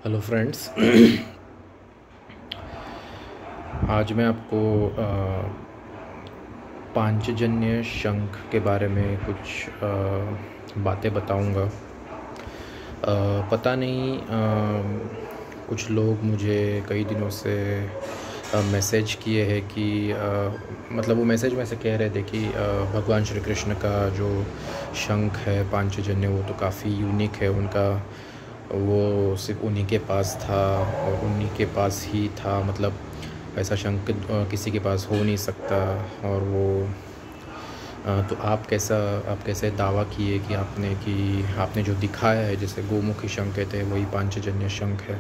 Hello friends. आज मैं आपको पांचजन्य शंख के बारे में कुछ बातें बताऊंगा। पता नहीं, कुछ लोग मुझे कई दिनों से मैसेज किए हैं कि मतलब वो मैसेज में से कह रहे थे कि भगवान श्री कृष्ण का जो शंख है पांचजन्य वो तो काफ़ी यूनिक है उनका। वो सिर्फ उन्हीं के पास था और उन्हीं के पास ही था, मतलब ऐसा शंख किसी के पास हो नहीं सकता। और वो तो आप कैसे दावा किए कि आपने जो दिखाया है जैसे गोमुखी शंख कहते हैं वही पांचजन्य शंख है।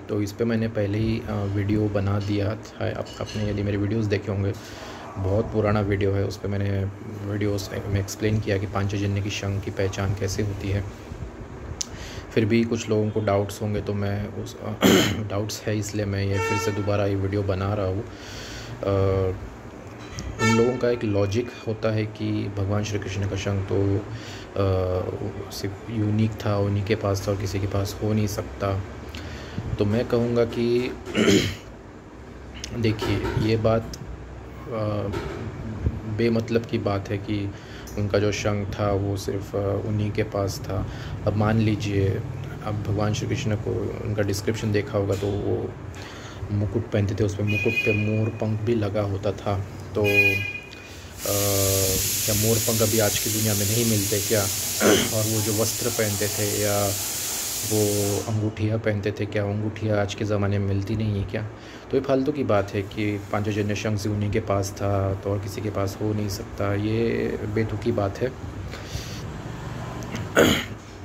तो इस पे मैंने पहले ही वीडियो बना दिया था। आपने यदि मेरे वीडियोस देखे होंगे, बहुत पुराना वीडियो है, उस पर मैंने वीडियोस में एक्सप्लेन किया कि पांचजन्य की शंख की पहचान कैसे होती है। फिर भी कुछ लोगों को डाउट्स होंगे तो मैं उस डाउट्स है इसलिए मैं ये फिर से दोबारा ये वीडियो बना रहा हूँ। उन लोगों का एक लॉजिक होता है कि भगवान श्री कृष्ण का शंख तो सिर्फ यूनिक था, उन्हीं के पास था और किसी के पास हो नहीं सकता। तो मैं कहूँगा कि देखिए, ये बात बेमतलब की बात है कि उनका जो शंख था वो सिर्फ उन्हीं के पास था। अब मान लीजिए, अब भगवान श्री कृष्ण को उनका डिस्क्रिप्शन देखा होगा तो वो मुकुट पहनते थे, उस पर मुकुट पे मोर पंख भी लगा होता था। तो क्या मोर पंख अभी आज की दुनिया में नहीं मिलते क्या? और वो जो वस्त्र पहनते थे या वो अंगूठियाँ पहनते थे, क्या अंगूठियाँ आज के ज़माने में मिलती नहीं है क्या? तो ये फालतू की बात है कि पांचजन्य शंख से उन्हीं के पास था तो और किसी के पास हो नहीं सकता। ये बेतुकी बात है।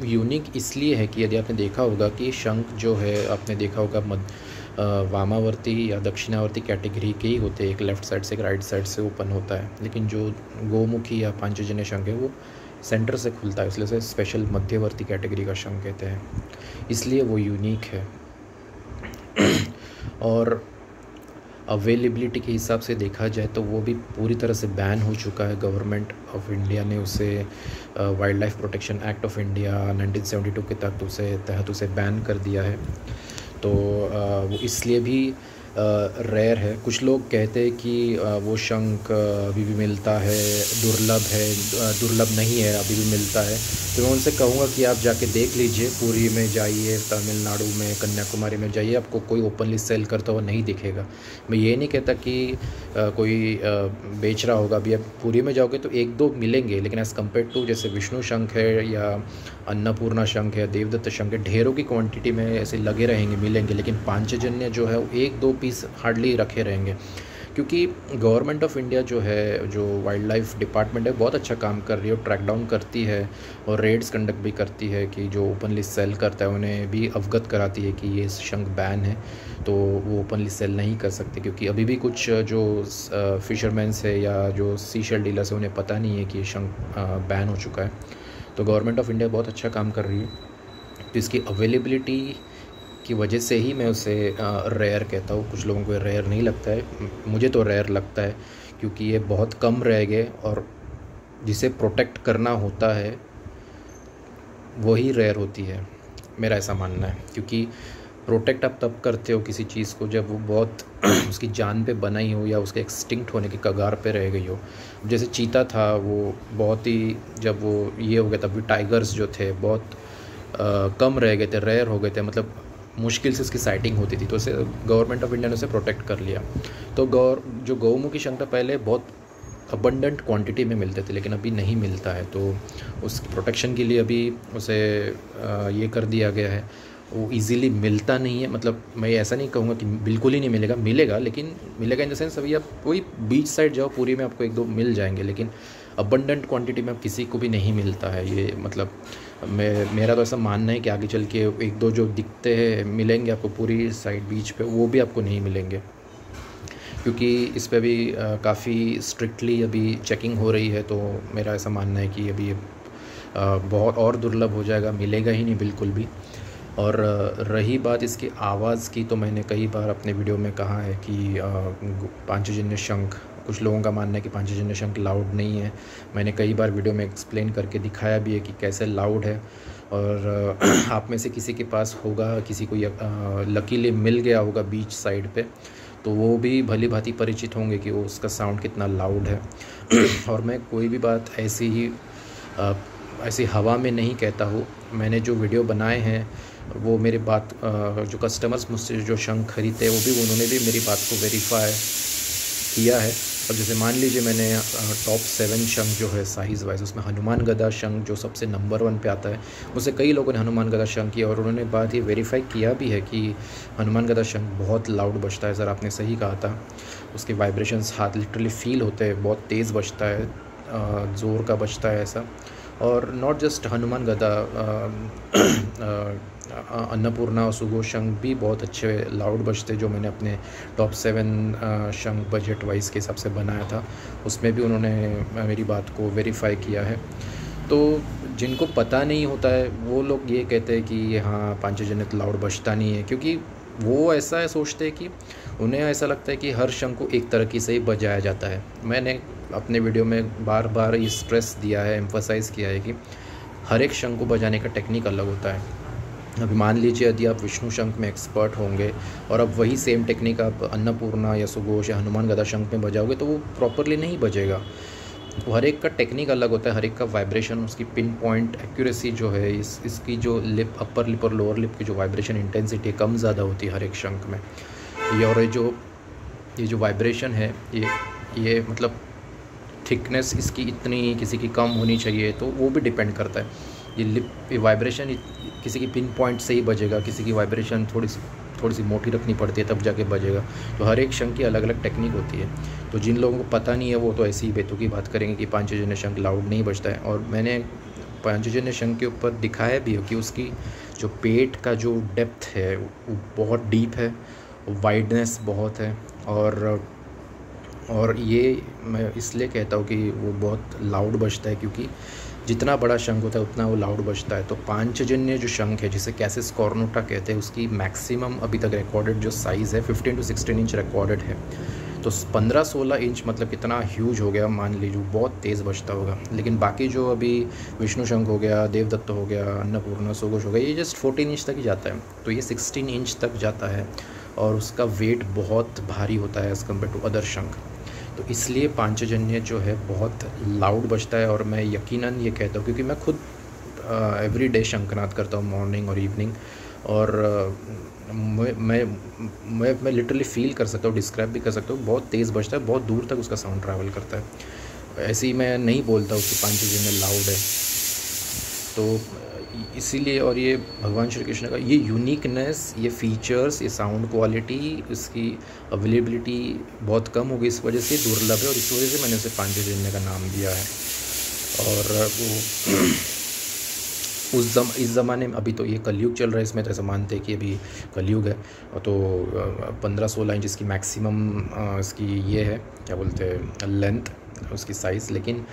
यूनिक इसलिए है कि यदि आपने देखा होगा कि शंख जो है, आपने देखा होगा वामावर्ती या दक्षिणावर्ती कैटेगरी के ही होते हैं, एक लेफ़्ट साइड से एक राइट साइड से ओपन होता है। लेकिन जो गोमुखी या पांचजन्य शंख है वो सेंटर से खुलता है, इसलिए से स्पेशल मध्यवर्ती कैटेगरी का शंख कहते हैं, इसलिए वो यूनिक है। और अवेलेबिलिटी के हिसाब से देखा जाए तो वो भी पूरी तरह से बैन हो चुका है। गवर्नमेंट ऑफ इंडिया ने उसे wild life protection act of India 1972 के तहत उसे बैन कर दिया है। तो वो इसलिए भी रेयर है। कुछ लोग कहते हैं कि वो शंख अभी भी मिलता है, दुर्लभ है, दुर्लभ नहीं है, अभी भी मिलता है। तो मैं उनसे कहूँगा कि आप जाके देख लीजिए, पुरी में जाइए, तमिलनाडु में, कन्याकुमारी में जाइए, आपको कोई ओपनली सेल करता हुआ नहीं दिखेगा। मैं ये नहीं कहता कि कोई बेच रहा होगा। अभी आप पुरी में जाओगे तो एक दो मिलेंगे, लेकिन एज़ कम्पेयर टू जैसे विष्णु शंख है या अन्नपूर्णा शंख है, देवदत्त शंख है, ढेरों की क्वांटिटी में ऐसे लगे रहेंगे, मिलेंगे। लेकिन पांचजन्य जो है वो एक दो पीस हार्डली रखे रहेंगे, क्योंकि गवर्नमेंट ऑफ इंडिया जो है, जो वाइल्ड लाइफ डिपार्टमेंट है, बहुत अच्छा काम कर रही है, ट्रैक डाउन करती है और रेड्स कंडक्ट भी करती है कि जो ओपनली सेल करता है उन्हें भी अवगत कराती है कि ये शंख बैन है, तो वो ओपनली सेल नहीं कर सकते। क्योंकि अभी भी कुछ जो फिशरमैन्स है या जो सी शेल डीलर्स है उन्हें पता नहीं है कि ये शंख बैन हो चुका है। तो गवर्नमेंट ऑफ इंडिया बहुत अच्छा काम कर रही है। तो इसकी अवेलेबिलिटी की वजह से ही मैं उसे रेयर कहता हूँ। कुछ लोगों को रेयर नहीं लगता है, मुझे तो रेयर लगता है, क्योंकि ये बहुत कम रह गए और जिसे प्रोटेक्ट करना होता है वही रेयर होती है, मेरा ऐसा मानना है। क्योंकि प्रोटेक्ट आप तब करते हो किसी चीज़ को जब वो बहुत उसकी जान पे बनाई हो या उसके एक्सटिंक्ट होने की कगार पे रह गई हो। जैसे चीता था, वो बहुत ही, जब वो ये हो गया तब भी टाइगर्स जो थे बहुत कम रह गए थे, रेयर हो गए थे, मतलब मुश्किल से उसकी साइटिंग होती थी। तो उसे गवर्नमेंट ऑफ इंडिया ने उसे प्रोटेक्ट कर लिया। तो जो गौमुखी शंख था पहले बहुत अबंडेंट क्वांटिटी में मिलते थे, लेकिन अभी नहीं मिलता है। तो उस प्रोटेक्शन के लिए अभी उसे ये कर दिया गया है। वो इजीली मिलता नहीं है, मतलब मैं ऐसा नहीं कहूँगा कि बिल्कुल ही नहीं मिलेगा, मिलेगा, लेकिन मिलेगा इन द सेंस अभी आप कोई बीच साइड जाओ पूरी में आपको एक दो मिल जाएंगे, लेकिन अबंडेंट क्वांटिटी में किसी को भी नहीं मिलता है ये। मतलब मेरा तो ऐसा मानना है कि आगे चल के एक दो जो दिखते हैं मिलेंगे आपको पूरी साइड बीच पे, वो भी आपको नहीं मिलेंगे, क्योंकि इस पे भी काफ़ी स्ट्रिक्टली अभी चेकिंग हो रही है। तो मेरा ऐसा मानना है कि अभी बहुत और दुर्लभ हो जाएगा, मिलेगा ही नहीं बिल्कुल भी। और रही बात इसकी आवाज़ की, तो मैंने कई बार अपने वीडियो में कहा है कि पांचजन्य शंख, कुछ लोगों का मानना है कि पांचजन्य शंख लाउड नहीं है। मैंने कई बार वीडियो में एक्सप्लेन करके दिखाया भी है कि कैसे लाउड है। और आप में से किसी के पास होगा, किसी को लकीली मिल गया होगा बीच साइड पे, तो वो भी भली भांति परिचित होंगे कि वो उसका साउंड कितना लाउड है। और मैं कोई भी बात ऐसी हवा में नहीं कहता हूँ। मैंने जो वीडियो बनाए हैं वो मेरे बात जो कस्टमर्स मुझसे जो शंख खरीदते हैं उन्होंने भी मेरी बात को वेरीफाई किया है। और जैसे मान लीजिए मैंने टॉप 7 शंख जो है साइज़ वाइज, उसमें हनुमान गदा शंख जो सबसे नंबर 1 पे आता है, मुझसे कई लोगों ने हनुमान गदा शंख किया और उन्होंने बात ये वेरीफाई किया भी है कि हनुमान गदा शंख बहुत लाउड बजता है। सर आपने सही कहा था, उसके वाइब्रेशंस हाथ लिटरली फील होते हैं, बहुत तेज़ बजता है, ज़ोर का बजता है ऐसा। और नॉट जस्ट हनुमान गदा, अन्नपूर्णा और सुघोष शंख भी बहुत अच्छे लाउड बजते, जो मैंने अपने टॉप 7 शंख बजट वाइज के हिसाब से बनाया था, उसमें भी उन्होंने मेरी बात को वेरीफाई किया है। तो जिनको पता नहीं होता है वो लोग ये कहते हैं कि हाँ पांचजन्य लाउड बजता नहीं है, क्योंकि वो ऐसा सोचते हैं कि उन्हें ऐसा लगता है कि हर शंख को एक तरह की से ही बजाया जाता है। मैंने अपने वीडियो में बार बार ये स्ट्रेस दिया है, एम्फसाइज़ किया है कि हर एक शंख को बजाने का टेक्निक अलग होता है। अभी मान लीजिए यदि आप विष्णु शंख में एक्सपर्ट होंगे और अब वही सेम टेक्निक आप अन्नपूर्णा या सुघोष या हनुमान गदा शंख में बजाओगे तो वो प्रॉपरली नहीं बजेगा। हर एक का टेक्निक अलग होता है, हर एक का वाइब्रेशन, उसकी पिन पॉइंट एक्यूरेसी जो है, इसकी जो लिप, अपर लिप और लोअर लिप की जो वाइब्रेशन इंटेंसिटी कम ज़्यादा होती है हर एक शंख में। और ये जो वाइब्रेशन है ये मतलब थिकनेस इसकी इतनी किसी की कम होनी चाहिए, तो वो भी डिपेंड करता है। ये वाइब्रेशन किसी की पिन पॉइंट से ही बजेगा, किसी की वाइब्रेशन थोड़ी सी मोटी रखनी पड़ती है तब जाके बजेगा। तो हर एक शंख की अलग अलग टेक्निक होती है। तो जिन लोगों को पता नहीं है वो तो ऐसी ही बेतुकी बात करेंगे कि पांचजन्य शंख लाउड नहीं बजता है। और मैंने पांचजन्य शंख के ऊपर दिखाया भी है कि उसकी जो पेट का जो डेप्थ है वो बहुत डीप है, वाइडनेस बहुत है। और ये मैं इसलिए कहता हूँ कि वो बहुत लाउड बजता है, क्योंकि जितना बड़ा शंख होता है उतना वो लाउड बजता है। तो पांचजन्य जो शंख है जिसे कैसिस कॉर्नुटा कहते हैं, उसकी मैक्सिमम अभी तक रिकॉर्डेड जो साइज़ है 15 to 16 इंच रिकॉर्डेड है। तो 15-16 इंच मतलब कितना ह्यूज हो गया, मान लीजिए बहुत तेज़ बजता होगा। लेकिन बाकी जो अभी विष्णु शंख हो गया, देवदत्त हो गया, अन्नपूर्णा, सुघोष हो गया, ये जस्ट 14 इंच तक ही जाता है। तो ये 16 इंच तक जाता है और उसका वेट बहुत भारी होता है एज़ कम्पेयर टू अदर शंख। तो इसलिए पांचजन्य जो है बहुत लाउड बजता है। और मैं यकीनन ये कहता हूँ क्योंकि मैं खुद एवरी डे शंखनाद करता हूँ मॉर्निंग और इवनिंग, और मैं लिटरली फील कर सकता हूँ, डिस्क्राइब भी कर सकता हूँ, बहुत तेज़ बजता है, बहुत दूर तक उसका साउंड ट्रैवल करता है। ऐसे ही मैं नहीं बोलता हूँ कि पांचजन्य लाउड है। तो इसीलिए, और ये भगवान श्री कृष्ण का ये यूनिकनेस, ये फीचर्स, ये साउंड क्वालिटी, इसकी अवेलेबिलिटी बहुत कम हो गई, इस वजह से दुर्लभ है और इस वजह से मैंने उसे पांचजन्य का नाम दिया है। और वो इस ज़माने में, अभी तो ये कलयुग चल रहा है, इसमें तो ऐसा मानते हैं कि अभी कलयुग है, तो 15-16 इंच इसकी मैक्सिमम इसकी ये है, क्या बोलते हैं, लेंथ, उसकी साइज़। लेकिन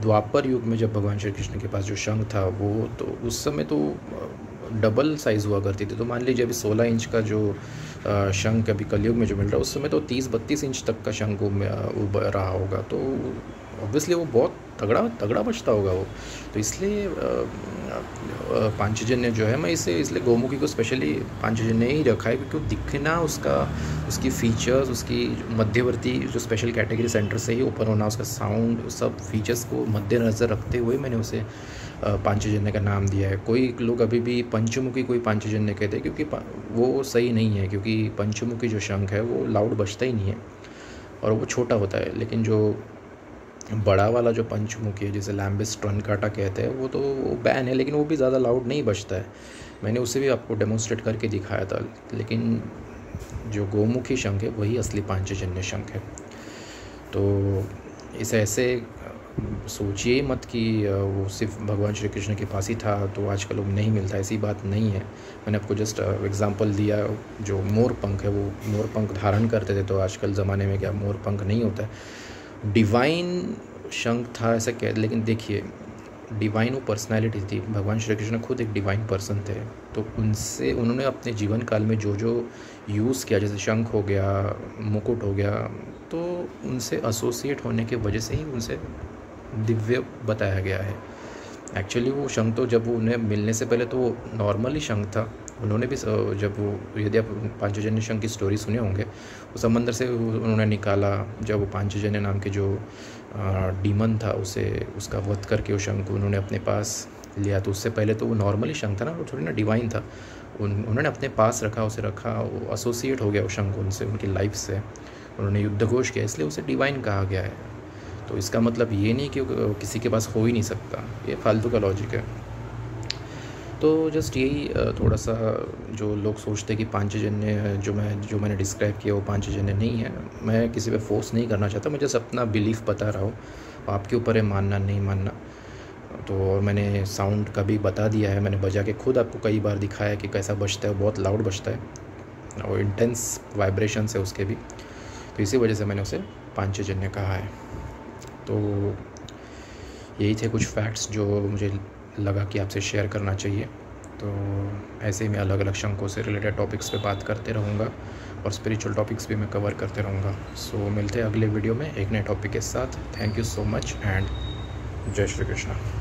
द्वापर युग में जब भगवान श्री कृष्ण के पास जो शंख था वो तो उस समय तो डबल साइज़ हुआ करती थी। तो मान लीजिए अभी 16 इंच का जो शंख अभी कलयुग में जो मिल रहा है, उस समय तो 30-32 इंच तक का शंख उब रहा होगा। तो ऑब्वियसली वो बहुत तगड़ा बजता होगा वो। तो इसलिए पांचजन्य जो है, मैं इसे इसलिए गोमुखी को स्पेशली पांचजन्य ही रखा है, क्योंकि दिखना उसकी फीचर्स, उसकी मध्यवर्ती जो स्पेशल कैटेगरी सेंटर से ही ओपन होना, उसका साउंड, सब फीचर्स को मद्देनज़र रखते हुए मैंने उसे पांचजन्य का नाम दिया है। कोई लोग अभी भी पंचमुखी कोई पांचजन्य कहते हैं, क्योंकि वो सही नहीं है, क्योंकि पंचमुखी जो शंख है वो लाउड बजता ही नहीं है और वो छोटा होता है। लेकिन जो बड़ा वाला जो पंचमुखी है, जिसे लैम्बिस ट्रनकाटा कहते हैं, वो तो बैन है, लेकिन वो भी ज़्यादा लाउड नहीं बजता है। मैंने उसे भी आपको डेमोन्स्ट्रेट करके दिखाया था। लेकिन जो गोमुखी शंख है वही असली पांचजन्य शंख है। तो इसे ऐसे सोचिए मत कि वो सिर्फ भगवान श्री कृष्ण के पास ही था तो आजकल वो नहीं मिलता, ऐसी बात नहीं है। मैंने आपको जस्ट एग्जांपल दिया। जो मोर पंख है, वो मोर पंख धारण करते थे, तो आजकल ज़माने में क्या मोर पंख नहीं होता है। डिवाइन शंख था ऐसा कह, लेकिन देखिए डिवाइन वो पर्सनालिटी थी, भगवान श्री कृष्ण खुद एक डिवाइन पर्सन थे। तो उन्होंने अपने जीवन काल में जो जो यूज़ किया, जैसे शंख हो गया, मुकुट हो गया, तो उनसे एसोसिएट होने के वजह से ही उनसे दिव्य बताया गया है। एक्चुअली वो शंख तो जब वो उन्हें मिलने से पहले तो वो नॉर्मल ही शंख था। उन्होंने भी जब वो, यदि आप पांचजन्य शंख की स्टोरी सुने होंगे, वो समंदर से उन्होंने निकाला, जब वो पांचजन्य नाम के जो डीमन था उसे उसका वध करके वो शंख उन्होंने अपने पास लिया। तो उससे पहले तो वो नॉर्मल ही शंख था ना, वो थोड़ी ना डिवाइन था। उन्होंने अपने पास रखा, उसे रखा, वो एसोसिएट हो गया वो शंख उनसे, उनकी लाइफ से। उन्होंने युद्ध घोष किया, इसलिए उसे डिवाइन कहा गया है। तो इसका मतलब ये नहीं कि किसी के पास हो ही नहीं सकता, ये फालतू का लॉजिक है। तो जस्ट यही थोड़ा सा, जो लोग सोचते हैं कि पांचजन्य जो मैंने डिस्क्राइब किया वो पांचजन्य नहीं है, मैं किसी पे फोर्स नहीं करना चाहता, मैं जस्ट अपना बिलीफ बता रहा हूँ। आपके ऊपर है मानना नहीं मानना। तो और मैंने साउंड का भी बता दिया है, मैंने बजा के खुद आपको कई बार दिखाया कि कैसा बजता है, बहुत लाउड बजता है और इंटेंस वाइब्रेशंस है उसके भी। तो इसी वजह से मैंने उसे पांचजन्य कहा है। तो यही थे कुछ फैक्ट्स जो मुझे लगा कि आपसे शेयर करना चाहिए। तो ऐसे ही मैं अलग अलग शंखों से रिलेटेड टॉपिक्स पे बात करते रहूँगा और स्पिरिचुअल टॉपिक्स भी मैं कवर करते रहूँगा। सो मिलते हैं अगले वीडियो में एक नए टॉपिक के साथ। Thank you so much and जय श्री कृष्णा।